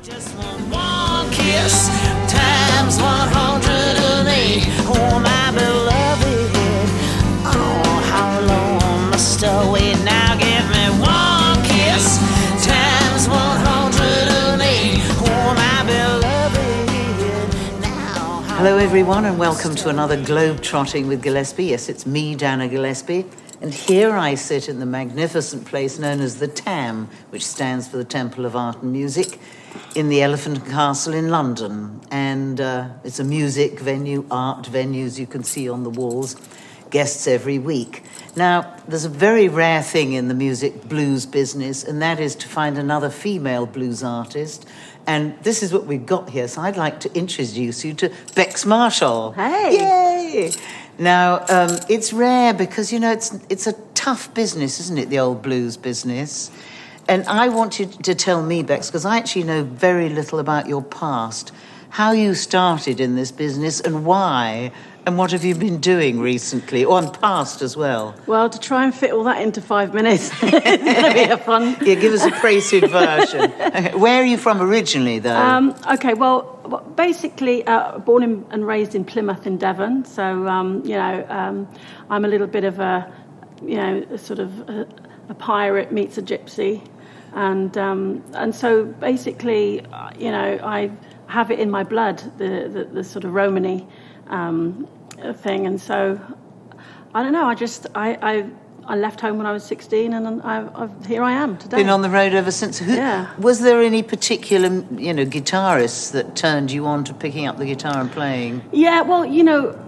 Just one kiss times 108. Oh, my beloved. Oh, how long must I wait? Now give me one kiss times 108. Oh, my beloved. Now. Hello, everyone, and welcome to another Globetrotting with Gillespie. Yes, it's me, Dana Gillespie. And here I sit in the magnificent place known as the TAM, which stands for the Temple of Art and Music, in the Elephant and Castle in London. And it's a music venue, art venues you can see on the walls, guests every week. Now, there's a very rare thing in the music blues business, and that is to find another female blues artist. And this is what we've got here. So I'd like to introduce you to Bex Marshall. Hey! Yay! Now, it's rare because, you know, it's a tough business, isn't it, the old blues business? And I want you to tell me, Bex, because I actually know very little about your past, how you started in this business and why, and what have you been doing recently, or in past as well? Well, to try and fit all that into 5 minutes, it's going to be a fun... Yeah, give us a prelude version. Okay. Where are you from originally, though? Basically, born and raised in Plymouth in Devon, so, I'm a little bit of a pirate meets a gypsy, and so basically, I have it in my blood, the sort of Romany thing, and so I don't know. I left home when I was 16, and here I am today. Been on the road ever since. Yeah. Was there any particular, guitarists that turned you on to picking up the guitar and playing? Yeah, well,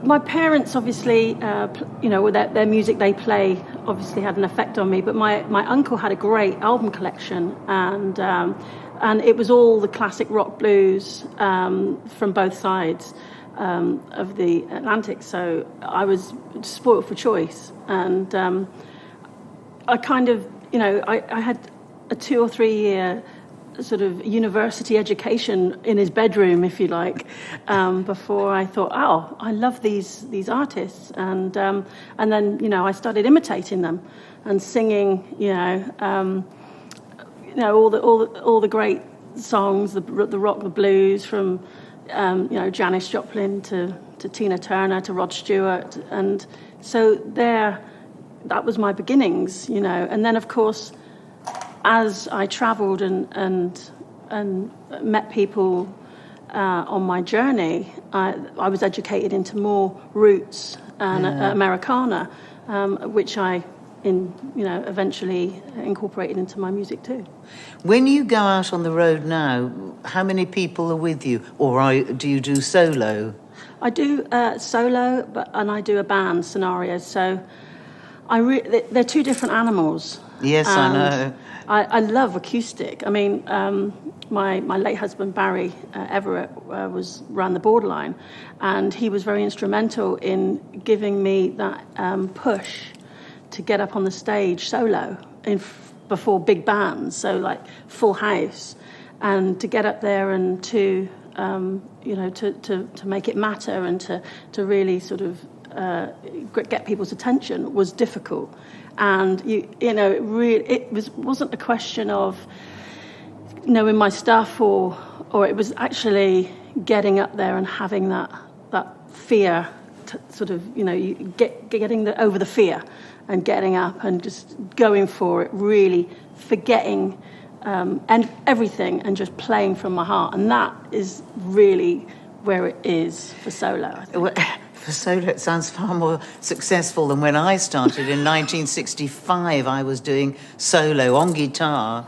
my parents obviously, with their music they play obviously had an effect on me. But my uncle had a great album collection, and it was all the classic rock blues from both sides of the Atlantic. So I was spoiled for choice, and I kind of, I had a 2 or 3 year sort of university education in his bedroom, if you like, before I thought, oh, I love these artists, and then I started imitating them and singing, all the great songs, the rock, the blues, from Janis Joplin to Tina Turner to Rod Stewart, and so that was my beginnings, and then of course, as I travelled and met people on my journey, I was educated into more roots and Americana, which I eventually incorporated into my music too. When you go out on the road now, how many people are with you, or do you do solo? I do solo, and I do a band scenario. So they're two different animals. Yes, I know. I love acoustic. I mean, my late husband Barry Everett ran the Borderline, and he was very instrumental in giving me that push to get up on the stage solo before big bands, so like Full House, and to get up there and to make it matter and to really sort of get people's attention was difficult. And it wasn't a question of knowing my stuff or it was actually getting up there and having that fear to sort of getting over the fear and getting up and just going for it, really forgetting and everything and just playing from my heart. And that is really where it is for solo, I think. For solo, it sounds far more successful than when I started in 1965. I was doing solo on guitar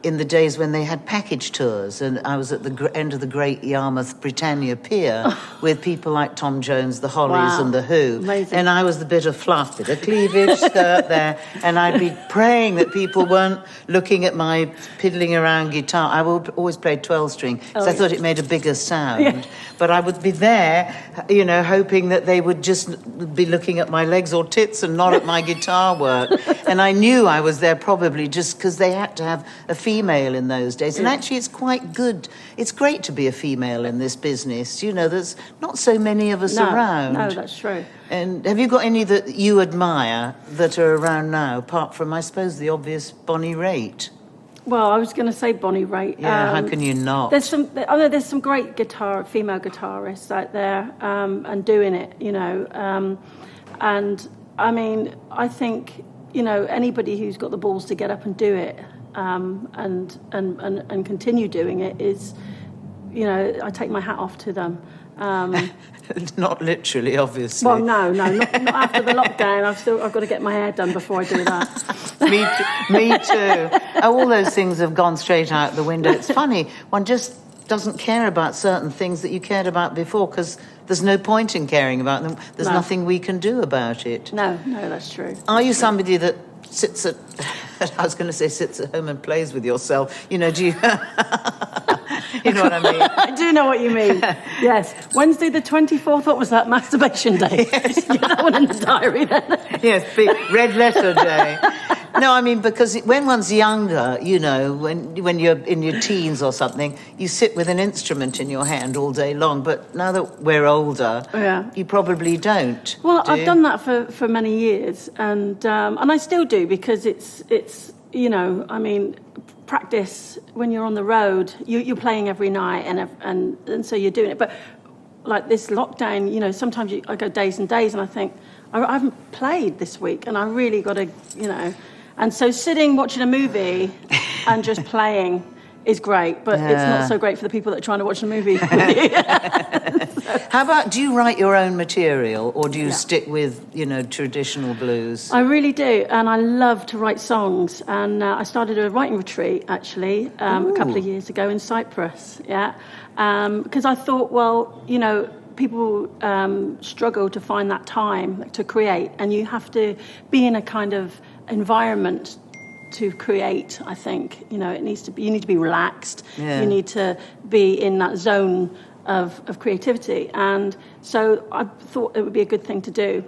in the days when they had package tours, and I was at the end of the Great Yarmouth Britannia Pier with people like Tom Jones, the Hollies, and the Who. Amazing. And I was the bit of fluff, bit of cleavage skirt there, and I'd be praying that people weren't looking at my piddling around guitar. I would always play 12-string because I thought it made a bigger sound. Yeah. But I would be there, hoping that they would just be looking at my legs or tits and not at my guitar work. And I knew I was there probably just because they had to have a female in those days. And actually, it's quite good. It's great to be a female in this business. There's not so many of us around. No, that's true. And have you got any that you admire that are around now, apart from, I suppose, the obvious Bonnie Raitt? Well, I was going to say Bonnie Raitt. Yeah, how can you not? There's some great female guitarists out there, and doing it, and I mean, I think, anybody who's got the balls to get up and do it, and continue doing it is, I take my hat off to them. Not literally, obviously. Well, no, not after the lockdown. I've got to get my hair done before I do that. Me too. All those things have gone straight out the window. It's funny, one just doesn't care about certain things that you cared about before because there's no point in caring about them. There's nothing we can do about it. No, that's true. Are you somebody that sits at home and plays with yourself? Do you... You know what I mean? I do know what you mean. Yes. Wednesday the 24th, what was that? Masturbation day. Yes. Get that one in the diary then. Yes, big red letter day. No, I mean, because when one's younger, when you're in your teens or something, you sit with an instrument in your hand all day long. But now that we're older, you probably don't. Well, I've done that for many years, and I still do, because it's I mean, practice when you're on the road, you're playing every night, and so you're doing it. But like this lockdown, sometimes I go days and days, and I think I haven't played this week, and I really got to, And so sitting watching a movie and just playing is great, but it's not so great for the people that are trying to watch the movie. How about, do you write your own material, or do you stick with, traditional blues? I really do, and I love to write songs. And I started a writing retreat, actually, a couple of years ago in Cyprus, because I thought, well, people struggle to find that time to create, and you have to be in a kind of environment to create. I think you need to be relaxed. You need to be in that zone of creativity, and so I thought it would be a good thing to do,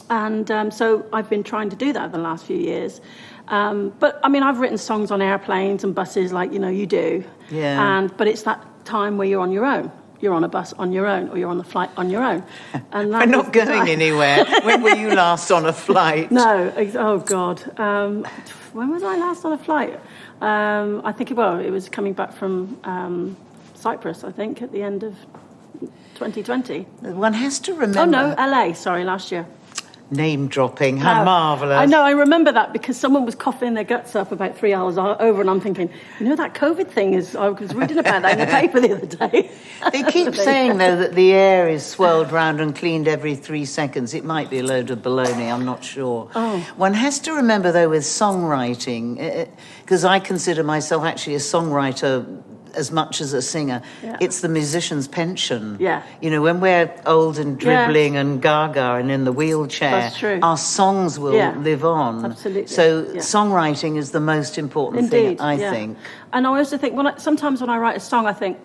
and so I've been trying to do that the last few years. But I mean, I've written songs on airplanes and buses, like you do, but it's that time where you're on your own. You're on a bus on your own, or you're on the flight on your own. And we're not going anywhere. When were you last on a flight? No. Oh, God. When was I last on a flight? I think, it was coming back from Cyprus, I think, at the end of 2020. One has to remember... Oh, no, LA, sorry, last year. Name dropping, how marvellous. I know, I remember that because someone was coughing their guts up about 3 hours over, and I'm thinking, that COVID thing I was reading about that in the paper the other day. They keep saying, though, that the air is swirled round and cleaned every 3 seconds. It might be a load of baloney, I'm not sure. One has to remember, though, with songwriting, because I consider myself actually a songwriter as much as a singer, it's the musician's pension. When we're old and dribbling and gaga and in the wheelchair, that's true. Our songs will live on. Absolutely. So songwriting is the most important thing, I think. And I also think, sometimes when I write a song, I think,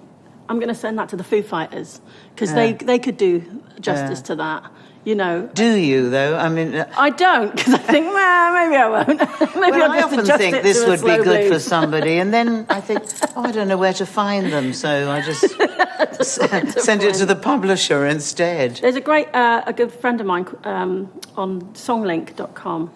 I'm going to send that to the Foo Fighters, because they could do justice to that. Do you, though? I mean... I don't, because I think, maybe I won't. I often think this would be good for somebody, and then I think, I don't know where to find them, so I just send it to the publisher instead. There's a good friend of mine on songlink.com,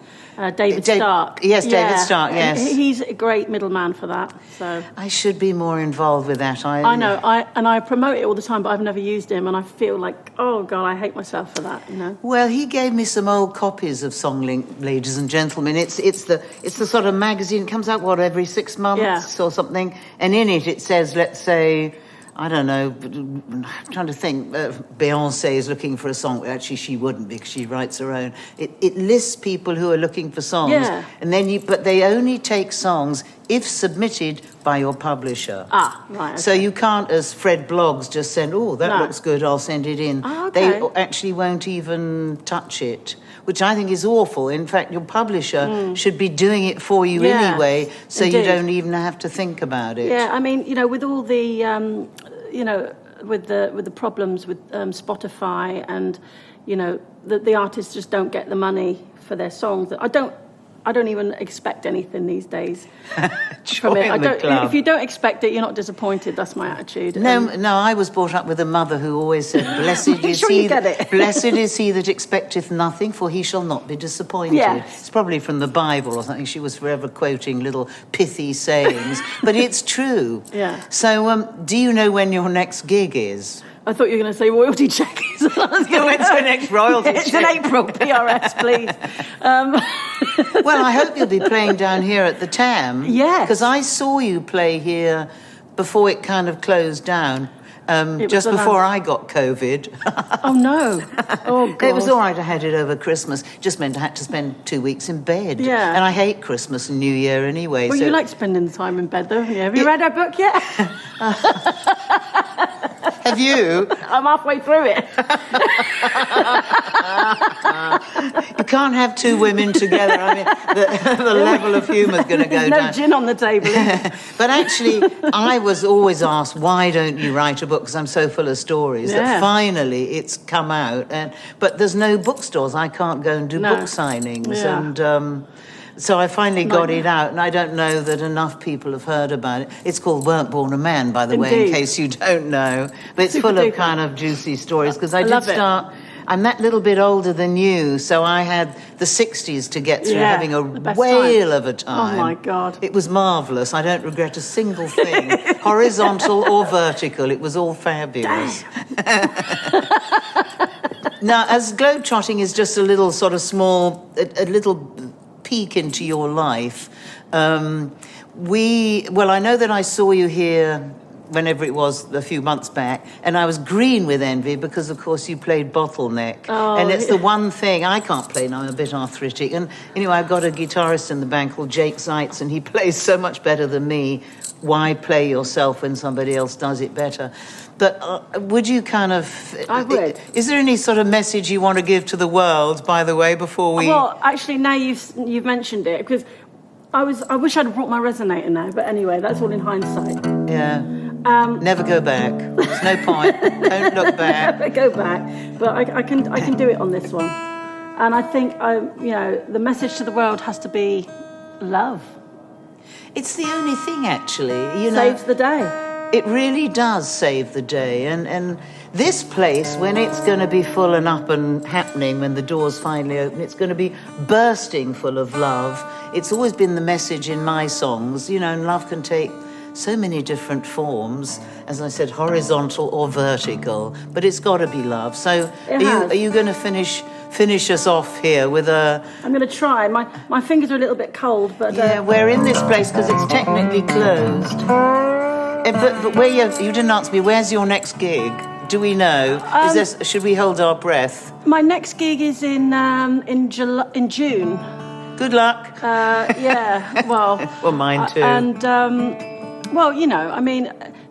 David Stark. Yes, David Stark, yes. He's a great middleman for that. So I should be more involved with that. I know, I promote it all the time, but I've never used him, and I feel like, oh God, I hate myself for that. Well, he gave me some old copies of Songlink, ladies and gentlemen. It's the sort of magazine. It comes out every 6 months or something, and in it says, let's say, I don't know, I'm trying to think, Beyonce is looking for a song. Actually, she wouldn't, because she writes her own. It lists people who are looking for songs. And then but they only take songs if submitted by your publisher. Right. Okay. So you can't, as Fred Bloggs, just send, that looks good, I'll send it in. Okay. They actually won't even touch it, which I think is awful. In fact, your publisher should be doing it for you anyway, so you don't even have to think about it. Yeah, I mean, with all the, with the problems with Spotify, and, the artists just don't get the money for their songs. I don't I don't even expect anything these days Join from it. the club. If you don't expect it, you're not disappointed. That's my attitude. No, I was brought up with a mother who always said, "Blessed is sure he, you get it. blessed is he that expecteth nothing, for he shall not be disappointed." Yes. It's probably from the Bible or something. She was forever quoting little pithy sayings, but it's true. Yeah. So, do you know when your next gig is? I thought you were going to say royalty check. So I was going When's the next royalty It's check? in April, PRS, please. Well, I hope you'll be playing down here at the Tam. Yes. Because I saw you play here before it kind of closed down, just before I got COVID. Oh, no. Oh, God. It was all right, I had it over Christmas. Just meant I had to spend 2 weeks in bed. Yeah. And I hate Christmas and New Year anyway. Well, so... you like spending the time in bed, though, haven't you? Have you read our book yet? Have you? I'm halfway through it. You can't have two women together. I mean, the level of humour is going to go There's no down. gin on the table. But actually, I was always asked, why don't you write a book? Because I'm so full of stories that finally it's come out. But there's no bookstores. I can't go and do book signings. Yeah. And so I finally got it out. And I don't know that enough people have heard about it. It's called Weren't Born a Man, by the way, in case you don't know. But it's full of kind of juicy stories. Because I did start... I'm that little bit older than you, so I had the 60s to get through, having a whale of a time. Oh, my God. It was marvellous. I don't regret a single thing, horizontal or vertical. It was all fabulous. Now, as Globetrotting is just a little sort of small, a little peek into your life, I know that I saw you here whenever it was a few months back, and I was green with envy because, of course, you played bottleneck. Oh, and it's the one thing I can't play, and I'm a bit arthritic. And anyway, I've got a guitarist in the band called Jake Zeitz, and he plays so much better than me. Why play yourself when somebody else does it better? But would you kind of... I would. Is there any sort of message you want to give to the world, by the way, before we... Well, actually, now you've mentioned it, because I wish I'd brought my resonator now, but anyway, that's all in hindsight. Yeah. Never go back. There's no point. Don't look back. Never go back. But I can do it on this one. And I think, the message to the world has to be love. It's the only thing, actually. Saves the day. It really does save the day. And this place, when it's going to be full and up and happening, when the doors finally open, it's going to be bursting full of love. It's always been the message in my songs, and love can take so many different forms, as I said, horizontal or vertical, but it's got to be love. So are you going to finish us off here with a... I'm going to try. My fingers are a little bit cold, but... Yeah, we're in this place because it's technically closed. But where you didn't ask me, where's your next gig? Do we know? Should we hold our breath? My next gig is in June. Good luck. Yeah, well... Well, mine too. And...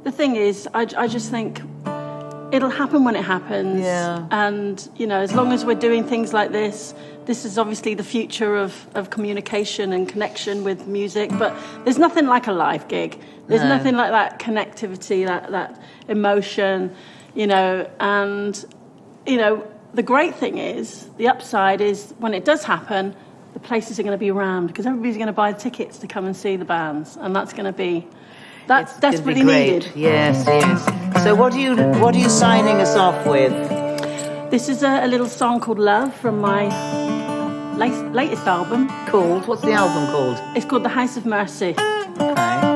the thing is, I just think it'll happen when it happens. Yeah. And, as long as we're doing things like this is obviously the future of communication and connection with music. But there's nothing like a live gig. There's nothing like that connectivity, that emotion, And, the great thing is, the upside is, when it does happen, the places are going to be rammed because everybody's going to buy tickets to come and see the bands. And that's going to be... That's desperately needed. Yes. So what are you signing us off with? This is a little song called Love from my latest album. Called? What's the album called? It's called The House of Mercy. Okay.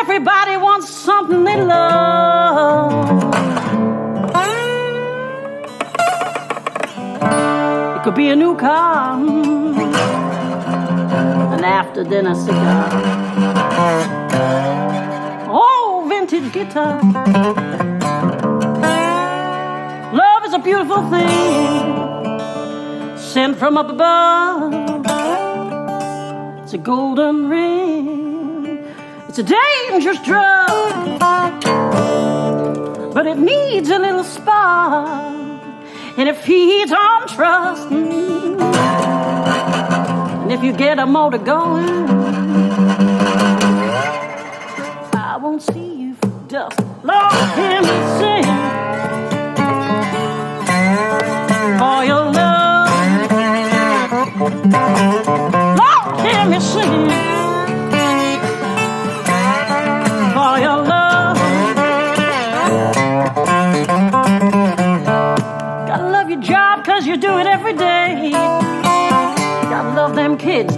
Everybody wants something they love. It could be a new car, an after dinner cigar, oh, vintage guitar. Love is a beautiful thing, sent from up above. It's a golden ring, it's a dangerous drug, but it needs a little spark, and it feeds on trust. And if you get a motor going, I won't see you for dust. Lord, hear me sing for your love.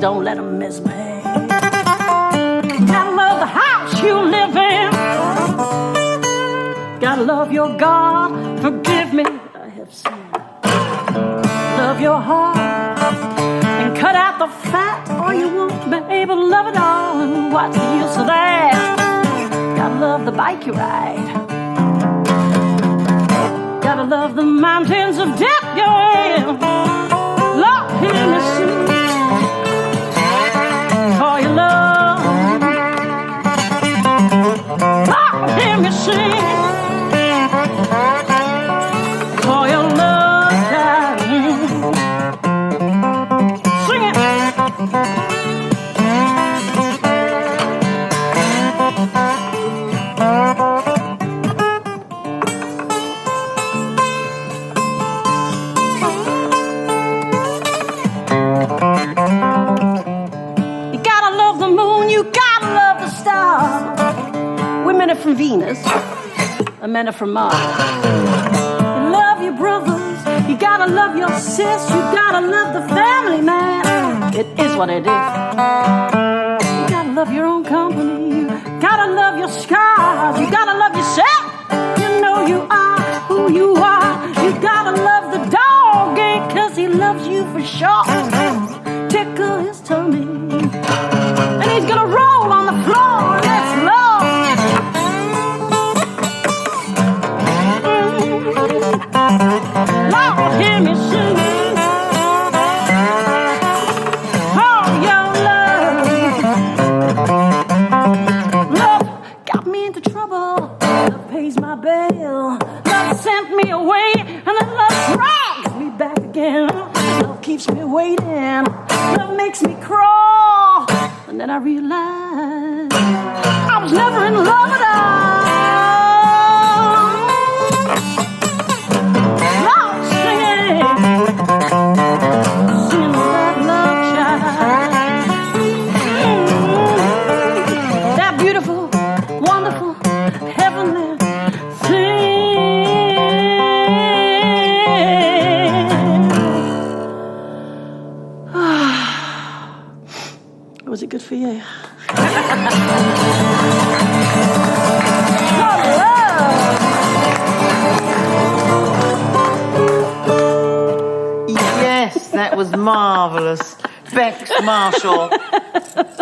don't let them miss me. Gotta love the house you live in. Gotta love your God, forgive me, I have sinned. Love your heart and cut out the fat. All you won't be able to love it all. And what's the use of that? Gotta love the bike you ride. Gotta love the mountains of death you're in. Lord, hear me sing for your love. Lord, hear me sing for your love, darling. Sing it. You gotta love the moon, you gotta love the stars. Women are from Venus, and men are from Mars. You love your brothers, you gotta love your sis, you gotta love the family, man. It is what it is. You gotta love your own company, you gotta love your scars, you gotta love yourself. You know you are who you are. You gotta love the dog, cause he loves you for sure. Tickle his tummy, and he's gonna roll on the floor. Let's love. Lord, hear me sing. Oh, your love. Love got me into trouble. Love pays my bail. Love sent me away, and then love drags me back again. Love keeps me waiting. Love makes me crawl. And then I realized I was never in love at all. Love singing, singing love, love child. That beautiful, wonderful, heavenly thing. Was it good for you? Yes, that was marvellous. Bex Marshall.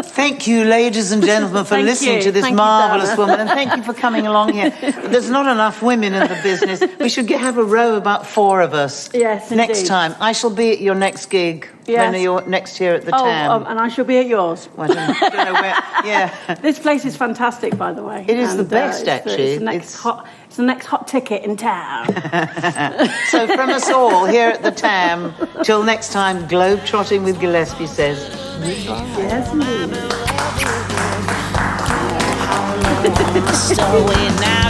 Thank you, ladies and gentlemen, for listening to this marvellous woman, and thank you for coming along here. There's not enough women in the business. We should have a row about 4 of us. Yes, next indeed. time. I shall be at your next gig. Yes. When you're next here at the TAM. And I shall be at yours. Well, I don't know where. Yeah. This place is fantastic, by the way. It is the best, actually. It's the next hot ticket in town. So from us all here at the TAM, till next time, Globetrotting with Gillespie says goodbye. Yes, indeed. How long must I wait now?